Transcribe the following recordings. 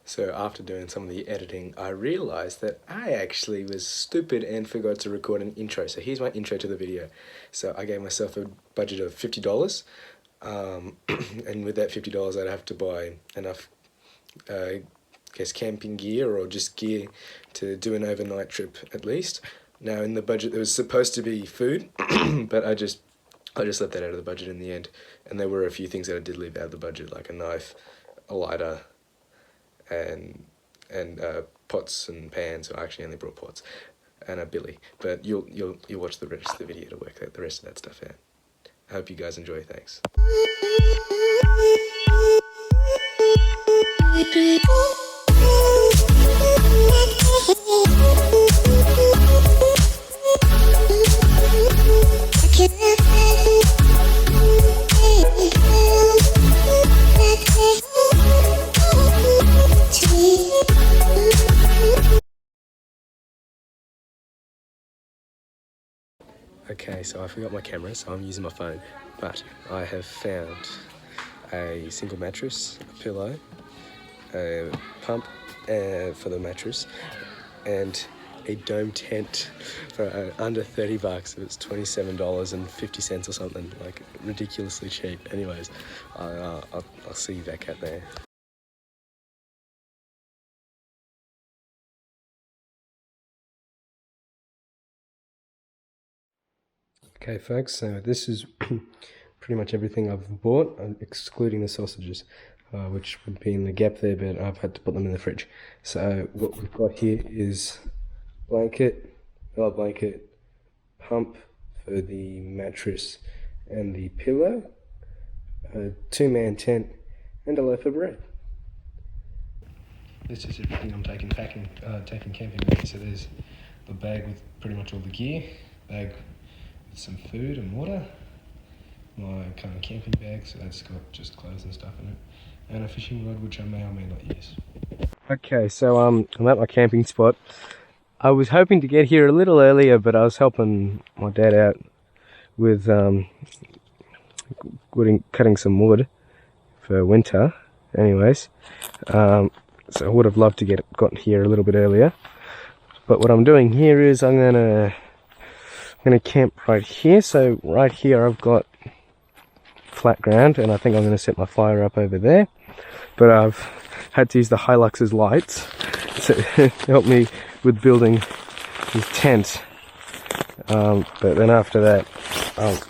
So after doing some of the editing, I realized that I actually was stupid and forgot to record an intro. So here's my intro to the video. So I gave myself a budget of $50, and with that $50 I'd have to buy enough I guess camping gear or just gear to do an overnight trip at least. Now in the budget there was supposed to be food, but I just left that out of the budget in the end. And there were a few things that I did leave out of the budget, like a knife, a lighter, and pots and pans. So I actually only brought pots and a billy. But you'll watch the rest of the video to work out the rest of that stuff out. I hope you guys enjoy. Thanks. Okay, so I forgot my camera, so I'm using my phone, but I have found a single mattress, a pillow, a pump for the mattress, and a dome tent for under $30. It's $27.50 or something, like ridiculously cheap. Anyways, I'll see you back out there. Okay folks, so this is pretty much everything I've bought, excluding the sausages, which would be in the gap there, but I've had to put them in the fridge. So what we've got here is blanket, pump for the mattress and the pillow, a 2-man tent, and a loaf of bread. This is everything I'm taking camping with. So there's the bag with pretty much all the gear, bag with some food and water, my kind of camping bag, so that's got just clothes and stuff in it, and a fishing rod which I may or may not use. Okay, so I'm at my camping spot. I was hoping to get here a little earlier, but I was helping my dad out with cutting some wood for winter. Anyways, so I would have loved to got here a little bit earlier. But what I'm doing here is I'm gonna camp right here. So right here I've got flat ground, and I think I'm gonna set my fire up over there. But I've had to use the Hilux's lights to help me with building this tent. But then after that,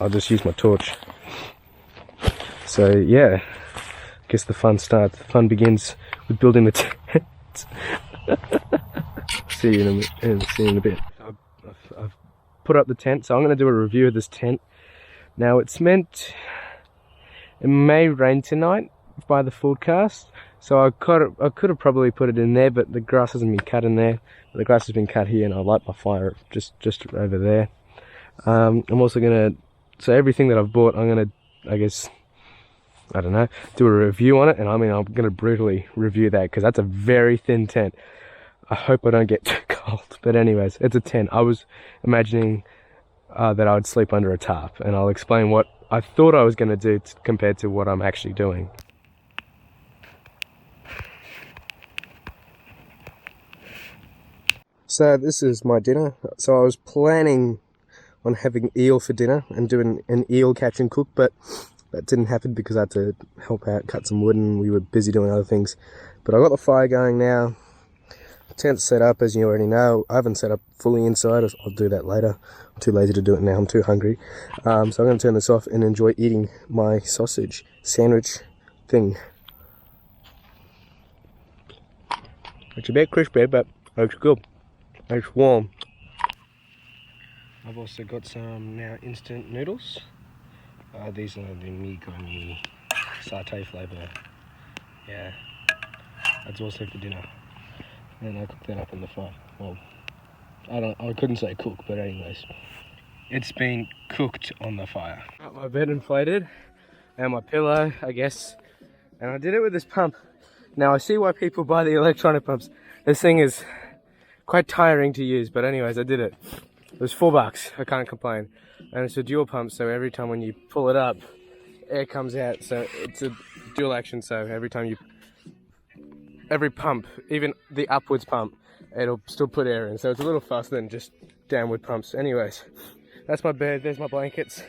I'll just use my torch. So yeah, I guess the fun starts. The fun begins with building the tent. See you in a bit. I've put up the tent, so I'm going to do a review of this tent. Now it may rain tonight by the forecast, so I could have probably put it in there, but the grass hasn't been cut in there. The grass has been cut here, and I'll light my fire just over there. I'm also gonna, so everything that I've bought, I'm gonna, I guess, I don't know, do a review on it, and I'm gonna brutally review that, because that's a very thin tent. I hope I don't get too cold, but anyways, it's a tent. I was imagining that I would sleep under a tarp, and I'll explain what I thought I was gonna do compared to what I'm actually doing. So this is my dinner. So I was planning on having eel for dinner and doing an eel catch and cook, but that didn't happen because I had to help out, cut some wood, and we were busy doing other things. But I got the fire going now. The tent's set up, as you already know. I haven't set up fully inside. I'll do that later. I'm too lazy to do it now. I'm too hungry. So I'm going to turn this off and enjoy eating my sausage sandwich thing. It's a bit crispy, but it's good. It's warm. I've also got some now instant noodles. These are the Migoni satay flavour. Yeah, that's also for dinner. And I cooked that up in the fire. Well, I couldn't say cook, but anyways, it's been cooked on the fire. Got my bed inflated and my pillow, I guess, and I did it with this pump. Now I see why people buy the electronic pumps. This thing is quite tiring to use, but anyways, I did it. It was $4, I can't complain. And it's a dual pump, so every time when you pull it up, air comes out. So it's a dual action, so every time you every pump, even the upwards pump, it'll still put air in. So it's a little faster than just downward pumps. Anyways, that's my bed. There's my blankets.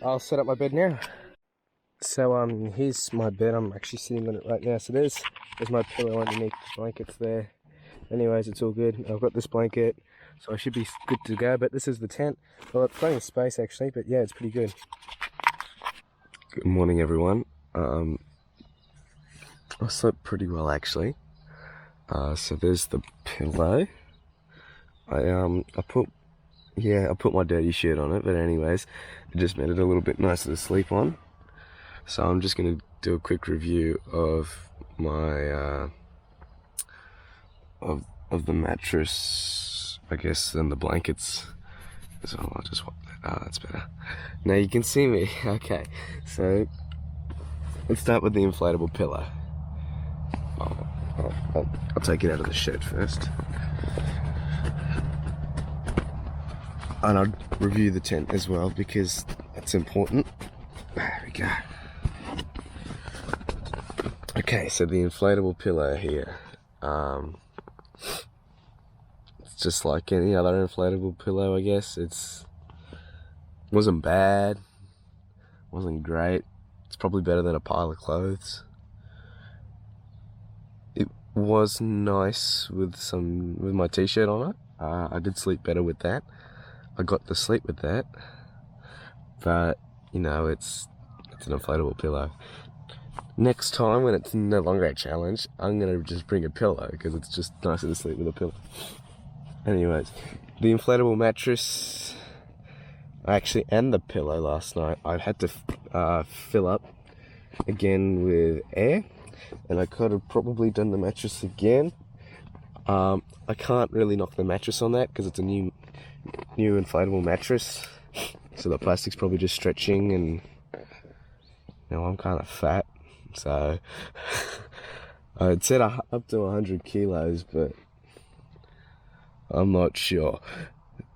I'll set up my bed now. So here's my bed. I'm actually sitting on it right now. So there's my pillow underneath the blankets there. Anyways, it's all good. I've got this blanket, so I should be good to go. But this is the tent. Well, it's plenty of space actually, but yeah, it's pretty good. Good morning, everyone. I slept pretty well actually. So there's the pillow. I put my dirty shirt on it, but anyways, it just made it a little bit nicer to sleep on. So I'm just gonna do a quick review of my of the mattress, I guess, and the blankets. So I'll just wipe that. Oh, that's better. Now you can see me. Okay, so let's start with the inflatable pillow. I'll take it out of the shed first. And I'll review the tent as well because that's important. There we go. Okay, so the inflatable pillow here. It's just like any other inflatable pillow, I guess. Wasn't bad. Wasn't great. It's probably better than a pile of clothes. It was nice with my t-shirt on it. I did sleep better with that. I got to sleep with that. But, you know, it's an inflatable pillow. Next time, when it's no longer a challenge, I'm going to just bring a pillow because it's just nicer to sleep with a pillow. Anyways, the inflatable mattress, and the pillow last night, I had to fill up again with air, and I could have probably done the mattress again. I can't really knock the mattress on that because it's a new inflatable mattress, so the plastic's probably just stretching, and you know, I'm kind of fat, so I'd said up to 100 kilos, but I'm not sure.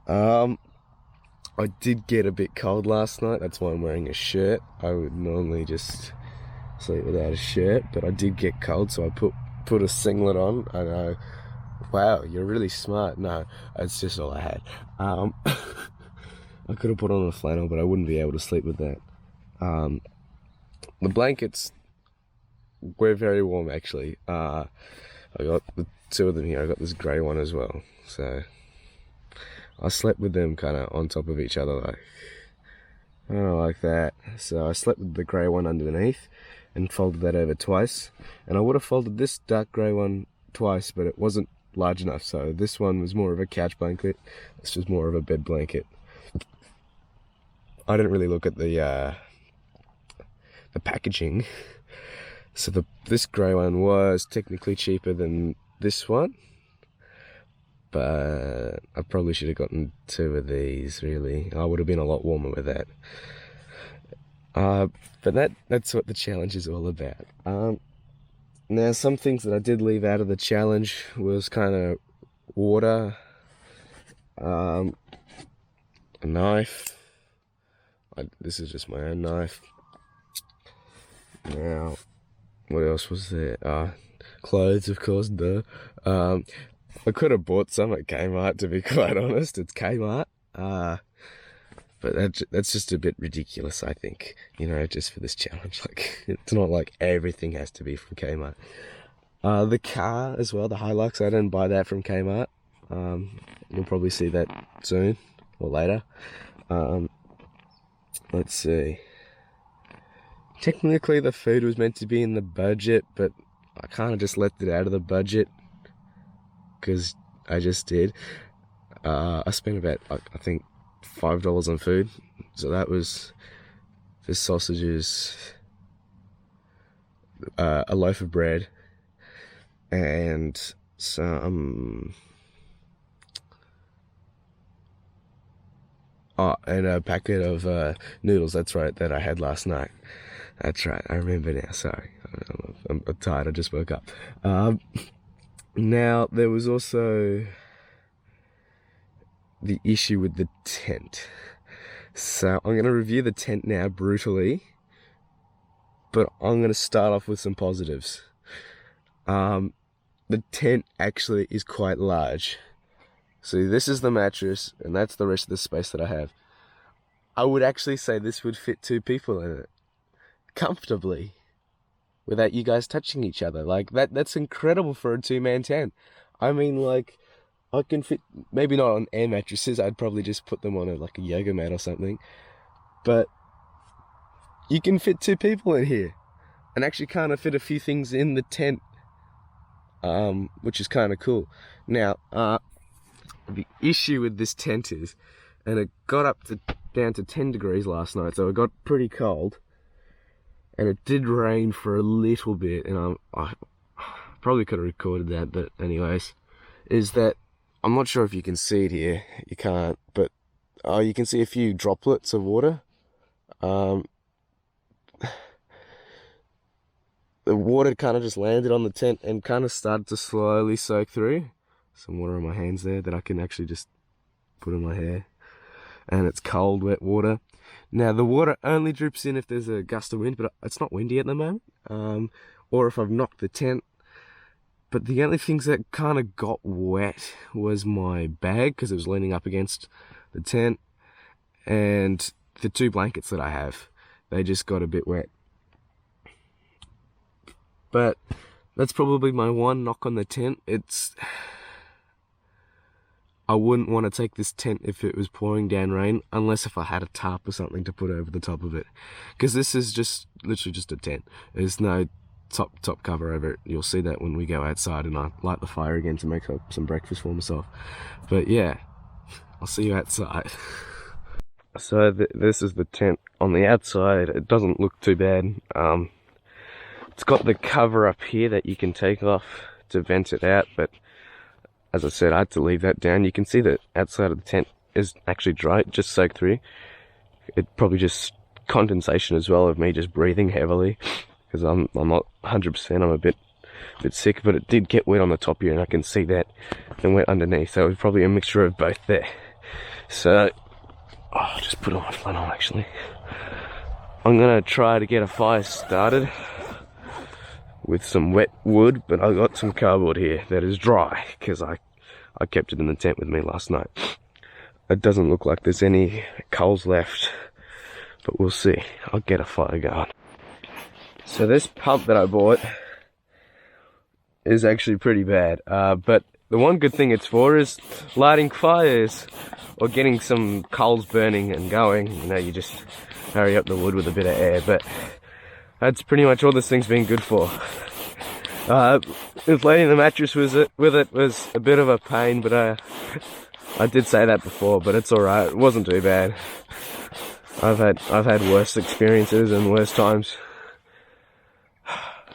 I did get a bit cold last night. That's why I'm wearing a shirt. I would normally just sleep without a shirt, but I did get cold, so I put a singlet on. I know. Wow, you're really smart. No, that's just all I had. I could have put on a flannel, but I wouldn't be able to sleep with that. The blankets were very warm, actually. I got the two of them here. I got this grey one as well. So I slept with them kind of on top of each other, like, I don't know, like that. So I slept with the grey one underneath and folded that over twice. And I would have folded this dark grey one twice, but it wasn't large enough. So this one was more of a couch blanket. This was more of a bed blanket. I didn't really look at the packaging. So this grey one was technically cheaper than this one, but I probably should have gotten two of these, really. I would have been a lot warmer with that. But that's what the challenge is all about. Now, some things that I did leave out of the challenge was kind of water, a knife. This is just my own knife. Now, what else was there? Clothes, of course, duh. I could have bought some at Kmart, to be quite honest. It's Kmart. But that's just a bit ridiculous, I think, you know, just for this challenge. Like, it's not like everything has to be from Kmart. The car as well, the Hilux, I didn't buy that from Kmart. You'll probably see that soon or later. Let's see. Technically, the food was meant to be in the budget, but I kind of just left it out of the budget because I just did. I spent about, I think, $5 on food. So that was the sausages, a loaf of bread, and some and a packet of noodles. That's right, that I had last night. That's right, I remember now. Sorry, I'm tired. I just woke up. Now there was also the issue with the tent. So I'm going to review the tent now brutally, but I'm going to start off with some positives. the tent actually is quite large. So this is the mattress, and that's the rest of the space that I have. I would actually say this would fit 2 people in it comfortably without you guys touching each other. Like that's incredible for a 2-man tent. I mean, like, I can fit, maybe not on air mattresses, I'd probably just put them on like a yoga mat or something, but you can fit 2 people in here and actually kind of fit a few things in the tent, which is kind of cool. Now, the issue with this tent is, and it got down to 10 degrees last night, so it got pretty cold, and it did rain for a little bit, and I probably could have recorded that, but anyways, is that I'm not sure if you can see it here. You can't, but you can see a few droplets of water. The water kind of just landed on the tent and kind of started to slowly soak through. Some water on my hands there that I can actually just put in my hair. And it's cold, wet water. Now, the water only drips in if there's a gust of wind, but it's not windy at the moment. Or if I've knocked the tent. But the only things that kind of got wet was my bag, because it was leaning up against the tent, and the 2 blankets that I have. They just got a bit wet. But that's probably my one knock on the tent. I wouldn't want to take this tent if it was pouring down rain, unless if I had a tarp or something to put over the top of it. Because this is just literally just a tent. There's no top cover over it. You'll see that when we go outside and I light the fire again to make up some breakfast for myself. But yeah, I'll see you outside. So this is the tent on the outside. It doesn't look too bad. It's got the cover up here that you can take off to vent it out, but as I said, I had to leave that down. You can see that outside of the tent is actually dry, it just soaked through. It probably just condensation as well of me just breathing heavily, because I'm not 100%, I'm a bit sick, but it did get wet on the top here, and I can see that, and wet underneath, so it was probably a mixture of both there. So, I'll just put on my flannel actually. I'm gonna try to get a fire started with some wet wood, but I got some cardboard here that is dry, because I kept it in the tent with me last night. It doesn't look like there's any coals left, but we'll see. I'll get a fire going. So this pump that I bought is actually pretty bad, but the one good thing it's for is lighting fires or getting some coals burning and going. You know, you just hurry up the wood with a bit of air, but that's pretty much all this thing's been good for. Inflating the mattress with it was a bit of a pain, but I did say that before, but it's alright. It wasn't too bad. I've had worse experiences and worse times.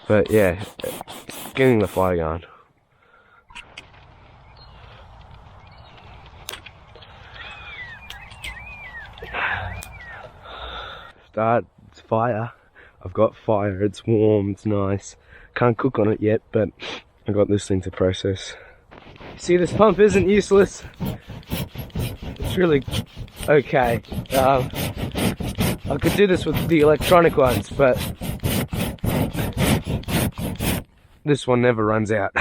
But yeah, getting the fire going. Start fire. I've got fire, it's warm, it's nice. Can't cook on it yet, but I got this thing to process. See, this pump isn't useless. It's really okay. I could do this with the electronic ones, but this one never runs out.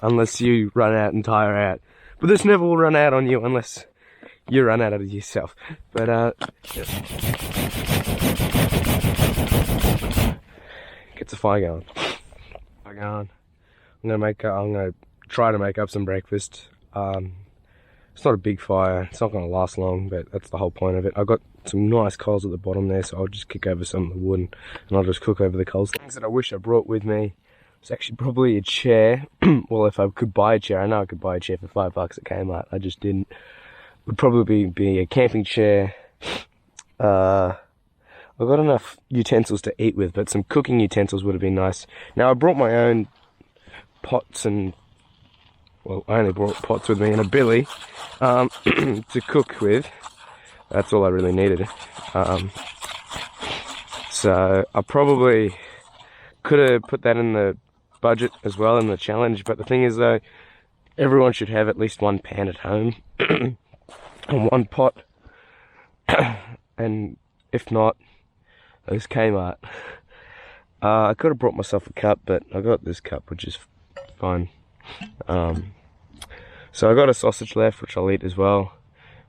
Unless you run out and tire out. But this never will run out on you unless you run out of it yourself. But gets a fire going. I'm gonna try to make up some breakfast. It's not a big fire, it's not gonna last long, but that's the whole point of it. I've got some nice coals at the bottom there, so I'll just kick over some of the wood and I'll just cook over the coals. Things that I wish I brought with me was actually probably a chair. Well, if I could buy a chair, I know I could buy a chair for $5 at Kmart, I just didn't. Would probably be a camping chair. I've got enough utensils to eat with, but some cooking utensils would have been nice. Now, I brought my own pots and, well, I only brought pots with me and a billy to cook with. That's all I really needed. So I probably could have put that in the budget as well, in the challenge, but the thing is though, everyone should have at least one pan at home and one pot, and if not, those Kmart. I could have brought myself a cup, but I got this cup, which is fine. So I got a sausage left, which I'll eat as well.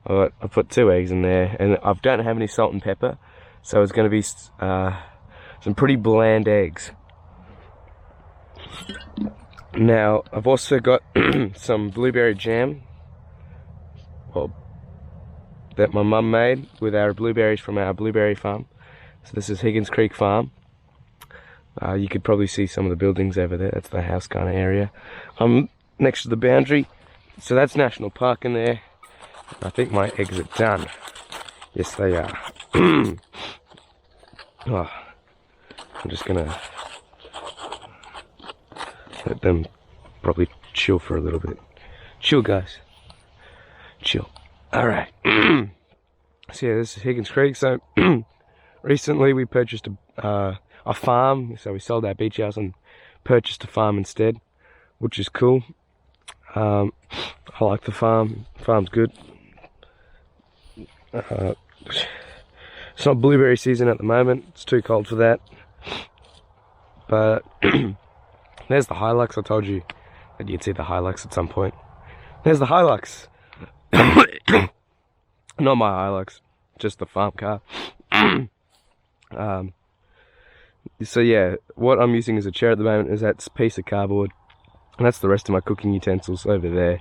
I put 2 eggs in there, and I don't have any salt and pepper, so it's going to be some pretty bland eggs. Now, I've also got some blueberry jam, well, that my mum made with our blueberries from our blueberry farm. So this is Higgins Creek Farm. You could probably see some of the buildings over there. That's the house kind of area. I'm next to the boundary, so that's National Park in there. I think my eggs are done. Yes, they are. Oh, I'm just gonna let them probably chill for a little bit. Chill, guys. Chill. Alright. So yeah, this is Higgins Creek. So recently we purchased a farm. So we sold our beach house and purchased a farm instead, which is cool. I like the farm. The farm's good. It's not blueberry season at the moment. It's too cold for that. But there's the Hilux. I told you that you'd see the Hilux at some point. There's the Hilux. Not my Hilux, just the farm car. So yeah, what I'm using as a chair at the moment is that piece of cardboard, and that's the rest of my cooking utensils over there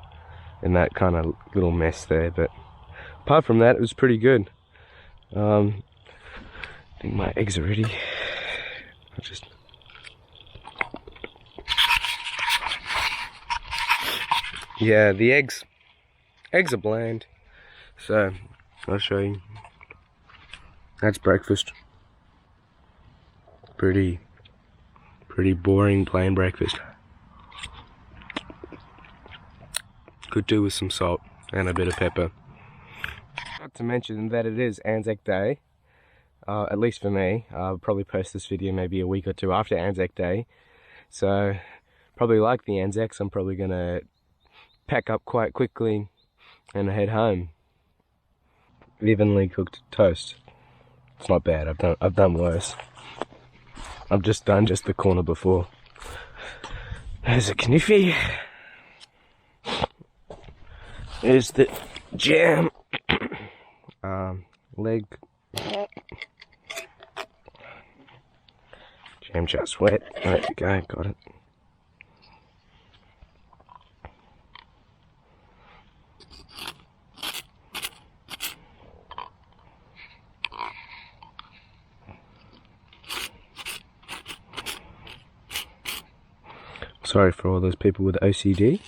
in that kind of little mess there. But apart from that, it was pretty good. I think my eggs are ready. Yeah, the eggs are bland. So I'll show you. That's breakfast. Pretty boring plain breakfast. Could do with some salt and a bit of pepper. Not to mention that it is Anzac Day, at least for me. I'll probably post this video maybe a week or two after Anzac Day. So probably like the Anzacs, I'm probably gonna pack up quite quickly and head home. Evenly cooked toast. It's not bad. I've done worse. I've just done the corner before. There's a kniffy. There's the jam. Leg. Jam just wet. There you go. Got it. Sorry for all those people with OCD.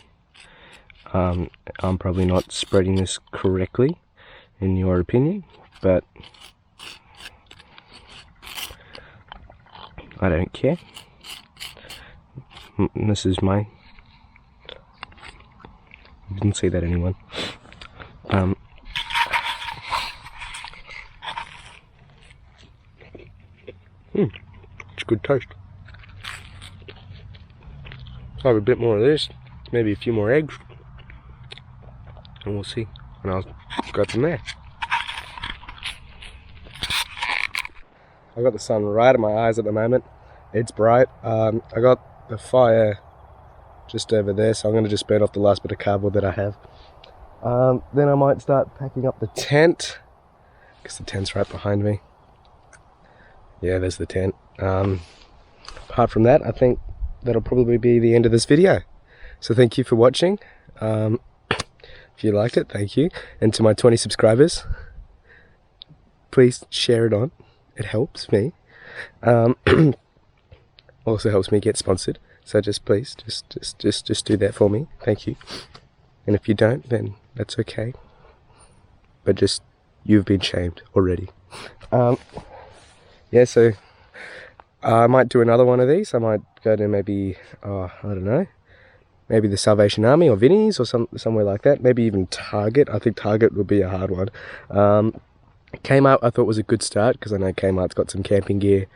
I'm probably not spreading this correctly, in your opinion, but I don't care. This is my... Didn't say that anyone. It's good toast. I'll have a bit more of this, maybe a few more eggs, and we'll see. And I'll go from there. I've got the sun right at my eyes at the moment. It's bright. I got the fire just over there, so I'm going to just burn off the last bit of cardboard that I have. Then I might start packing up the tent, because the tent's right behind me. Yeah, there's the tent. Apart from that, I think that'll probably be the end of this video. So thank you for watching. If you liked it, thank you. And to my 20 subscribers, please share it on. It helps me. Also helps me get sponsored. So just please, just do that for me. Thank you. And if you don't, then that's okay. But just, you've been shamed already. Yeah, so I might do another one of these. I might go to maybe, I don't know, maybe the Salvation Army or Vinnie's or somewhere like that. Maybe even Target. I think Target would be a hard one. Kmart I thought was a good start, because I know Kmart's got some camping gear.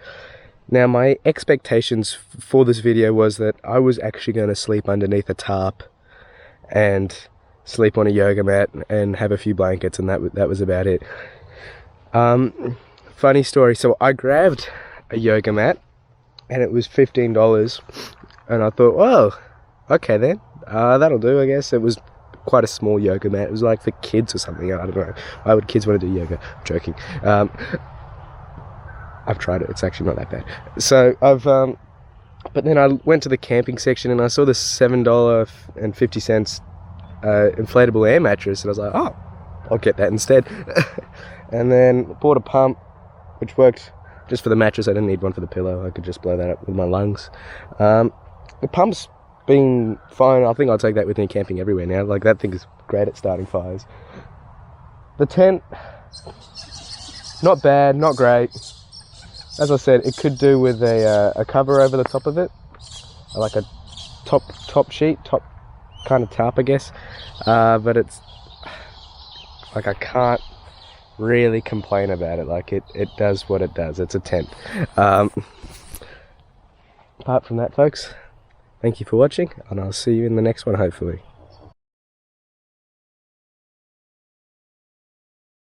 Now my expectations for this video was that I was actually going to sleep underneath a tarp and sleep on a yoga mat and have a few blankets, and that was about it. Funny story, so I grabbed a yoga mat and it was $15. And I thought, well, okay then, that'll do, I guess. It was quite a small yoga mat. It was like for kids or something. I don't know. Why would kids want to do yoga? I'm joking. I've tried it. It's actually not that bad. So but then I went to the camping section and I saw this $7.50 inflatable air mattress, and I was like, oh, I'll get that instead. And then bought a pump, which worked just for the mattress. I didn't need one for the pillow. I could just blow that up with my lungs. The pump's been fine. I think I'll take that with me camping everywhere now. Like, that thing is great at starting fires. The tent, not bad, not great. As I said, it could do with a cover over the top of it, like a top sheet, top kind of tarp, I guess. But it's like, I can't really complain about it. Like, it does what it does. It's a tent. Apart from that, folks, thank you for watching, and I'll see you in the next one, hopefully.